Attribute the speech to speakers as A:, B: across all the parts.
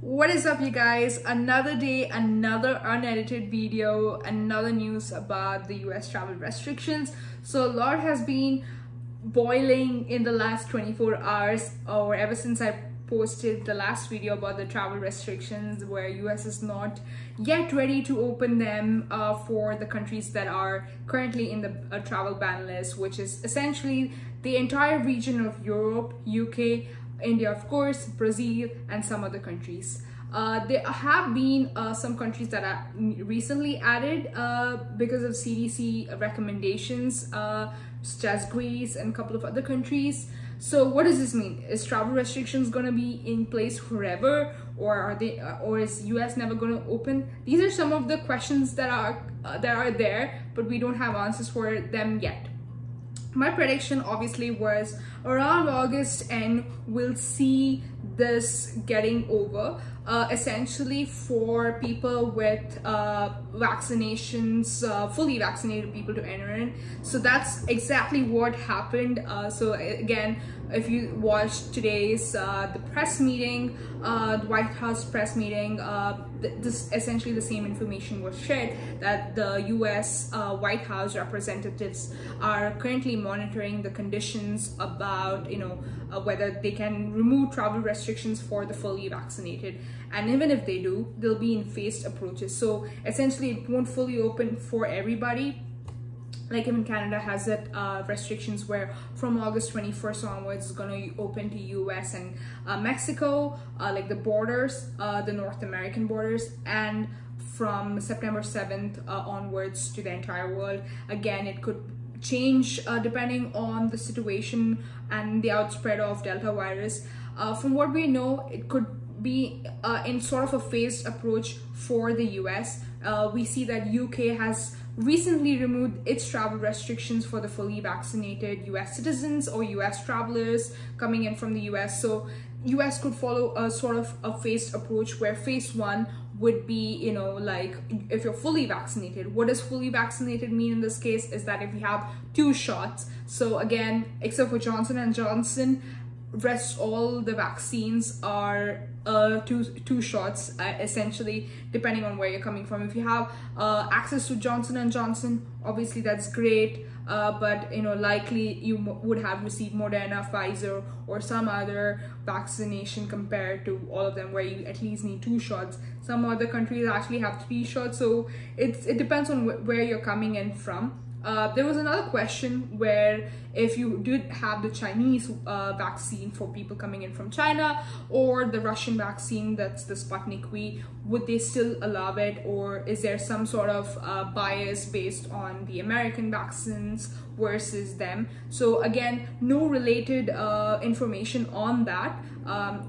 A: What is up, you guys? Another day, another unedited video, another news about the US travel restrictions. So a lot has been boiling in the last 24 hours or ever since I posted the last video about the travel restrictions, where US is not yet ready to open them for the countries that are currently in the travel ban list, which is essentially the entire region of Europe, UK, India, of course, Brazil, and some other countries. There have been some countries that are recently added because of CDC recommendations, such as Greece and a couple of other countries. So what does this mean? Is travel restrictions going to be in place forever, or are they, or is US never going to open? These are some of the questions that are there, but we don't have answers for them yet. My prediction obviously was around August, and we'll see this getting over. Essentially for people with vaccinations, fully vaccinated people to enter in. So that's exactly what happened. So again, if you watched today's the press meeting, the White House press meeting, this essentially the same information was shared, that the US White House representatives are currently monitoring the conditions about, whether they can remove travel restrictions for the fully vaccinated. And even if they do, they'll be in phased approaches. So essentially it won't fully open for everybody. Like even Canada has it restrictions where from August 21st onwards it's going to open to US and Mexico, like the borders, the North American borders, and from September 7th onwards to the entire world. Again, it could change depending on the situation and the outspread of Delta virus. From what we know, it could be in sort of a phased approach for the US. We see that UK has recently removed its travel restrictions for the fully vaccinated US citizens or US travelers coming in from the US. So US could follow a sort of a phased approach, where phase one would be, like if you're fully vaccinated. What does fully vaccinated mean in this case? Is that if you have 2 shots. So again, except for Johnson & Johnson, rest all the vaccines are two shots, essentially, depending on where you're coming from. If you have access to Johnson & Johnson, obviously that's great, but likely you would have received Moderna, Pfizer, or some other vaccination compared to all of them, where you at least need 2 shots. Some other countries actually have 3 shots, so it depends on where you're coming in from. There was another question where if you did have the Chinese vaccine for people coming in from China, or the Russian vaccine, that's the Sputnik V, would they still allow it, or is there some sort of bias based on the American vaccines versus them? So again, no related information on that,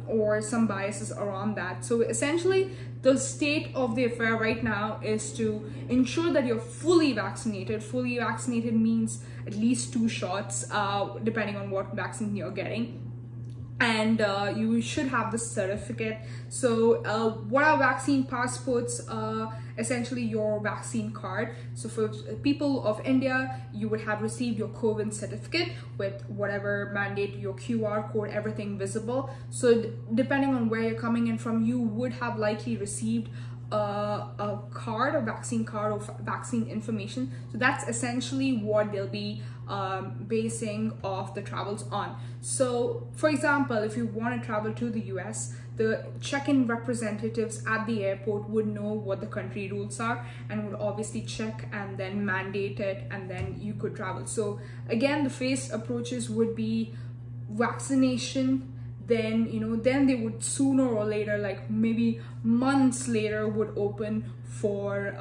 A: or some biases around that. So essentially, the state of the affair right now is to ensure that you're fully vaccinated. Fully vaccinated means at least 2 shots, depending on what vaccine you're getting. And you should have the certificate. So what are vaccine passports? Essentially your vaccine card. So for people of India, you would have received your COVID certificate with whatever mandate, your QR code, everything visible. So depending on where you're coming in from, you would have likely received a card, a vaccine card, or vaccine information. So that's essentially what they'll be basing off the travels on. So for example, if you want to travel to the US, the check-in representatives at the airport would know what the country rules are and would obviously check and then mandate it, and then you could travel. So again, the phased approaches would be vaccination, then then they would sooner or later, like maybe months later, would open for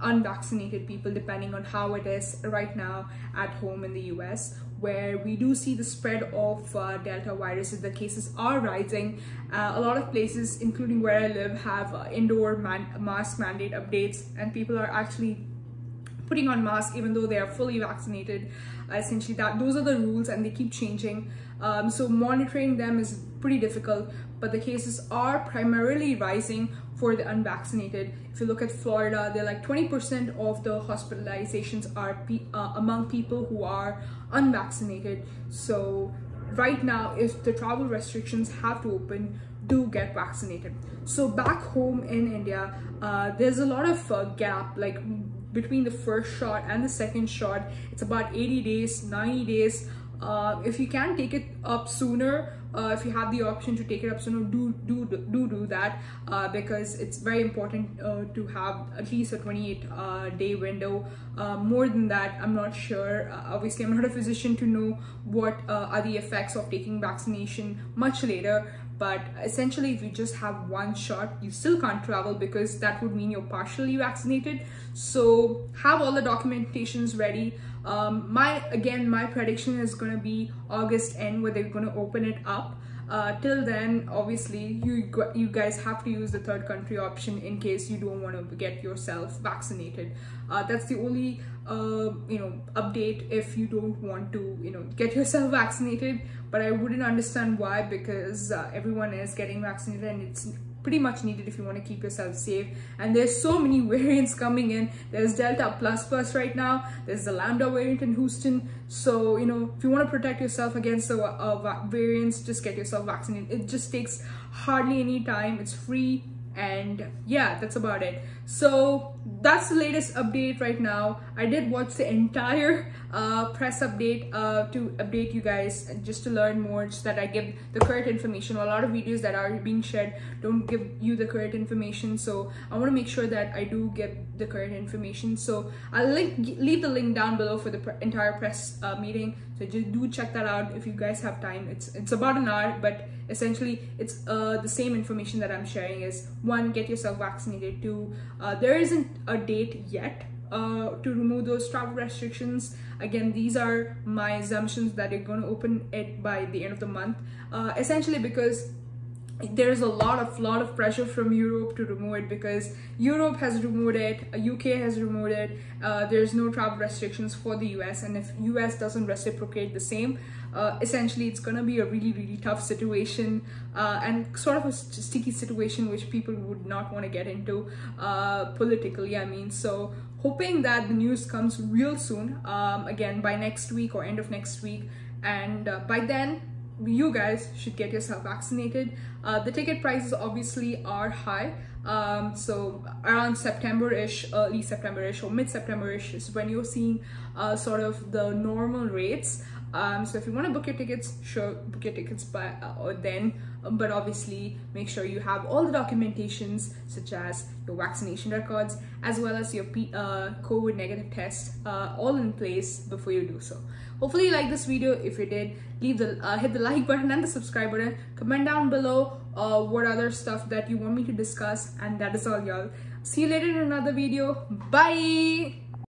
A: unvaccinated people, depending on how it is right now at home in the US, where we do see the spread of Delta virus. The cases are rising. A lot of places, including where I live, have indoor mask mandate updates, and people are actually putting on masks even though they are fully vaccinated. Essentially, those are the rules, and they keep changing. So monitoring them is pretty difficult, but the cases are primarily rising for the unvaccinated. If you look at Florida, they're like 20% of the hospitalizations are among people who are unvaccinated. So right now, if the travel restrictions have to open, do get vaccinated. So back home in India, there's a lot of gap, like between the first shot and the second shot. It's about 80 days, 90 days. If you can take it up sooner, if you have the option to take it up sooner, do that, because it's very important to have at least a 28-day window. More than that, I'm not sure. Obviously, I'm not a physician to know what are the effects of taking vaccination much later. But essentially, if you just have one shot, you still can't travel, because that would mean you're partially vaccinated. So have all the documentations ready. My prediction is going to be August end, where they're going to open it up. Till then, obviously, you guys have to use the third country option in case you don't want to get yourself vaccinated. That's the only update if you don't want to get yourself vaccinated. But I wouldn't understand why, because everyone is getting vaccinated, and it's pretty much needed if you want to keep yourself safe. And there's so many variants coming in. There's Delta plus right now. There's the Lambda variant in Houston. So if you want to protect yourself against the variants, just get yourself vaccinated. It just takes hardly any time. It's free. And yeah, that's about it. So that's the latest update right now. I did watch the entire press update to update you guys, just to learn more, just that I give the correct information. A lot of videos that are being shared don't give you the correct information, so I want to make sure that I do get the correct information. So I'll leave the link down below for the entire press meeting, so just do check that out if you guys have time. It's about an hour, but essentially it's the same information that I'm sharing. Is 1, get yourself vaccinated. 2, there isn't a date yet to remove those travel restrictions. Again, these are my assumptions that they're going to open it by the end of the month, essentially because there's a lot of pressure from Europe to remove it, because Europe has removed it, UK has removed it. There's no travel restrictions for the US, and if US doesn't reciprocate the same, essentially it's gonna be a really tough situation, and sort of a sticky situation which people would not want to get into politically, I mean. So hoping that the news comes real soon, again by next week or end of next week, and by then you guys should get yourself vaccinated. The ticket prices obviously are high, so around September-ish, early September-ish or mid-September-ish is when you're seeing sort of the normal rates. So if you want to book your tickets, sure, book your tickets by or then, but obviously make sure you have all the documentations, such as your vaccination records as well as your COVID negative test, all in place before you do so. Hopefully you like this video. If you did, leave the hit the like button and the subscribe button. Comment down below what other stuff that you want me to discuss, and that is all, y'all. See you later in another video. Bye.